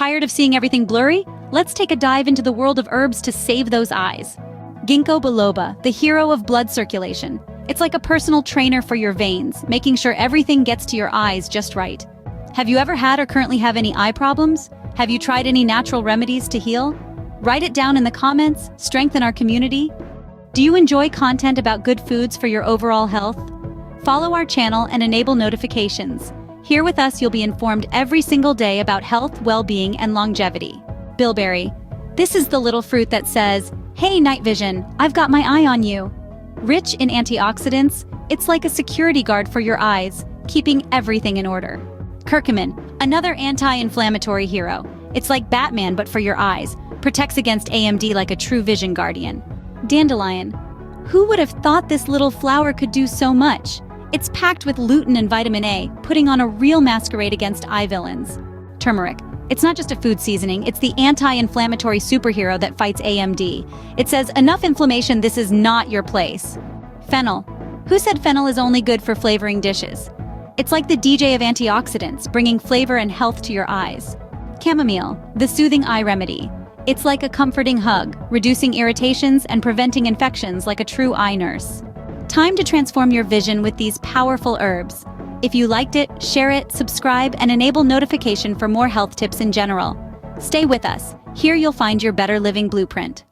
Tired of seeing everything blurry? Let's take a dive into the world of herbs to save those eyes. Ginkgo Biloba, the hero of blood circulation. It's like a personal trainer for your veins, making sure everything gets to your eyes just right. Have you ever had or currently have any eye problems? Have you tried any natural remedies to heal? Write it down in the comments, strengthen our community. Do you enjoy content about good foods for your overall health? Follow our channel and enable notifications. Here with us, you'll be informed every single day about health, well-being, and longevity. Bilberry. This is the little fruit that says, "Hey, night vision, I've got my eye on you." Rich in antioxidants, it's like a security guard for your eyes, keeping everything in order. Curcumin, another anti-inflammatory hero. It's like Batman but for your eyes, protects against AMD like a true vision guardian. Dandelion. Who would have thought this little flower could do so much? It's packed with lutein and vitamin A, putting on a real masquerade against eye villains. Turmeric. It's not just a food seasoning, it's the anti-inflammatory superhero that fights AMD. It says, enough inflammation, this is not your place. Fennel. Who said fennel is only good for flavoring dishes? It's like the DJ of antioxidants, bringing flavor and health to your eyes. Chamomile, the soothing eye remedy. It's like a comforting hug, reducing irritations and preventing infections like a true eye nurse. Time to transform your vision with these powerful herbs. If you liked it, share it, subscribe, and enable notification for more health tips in general. Stay with us. Here you'll find your better living blueprint.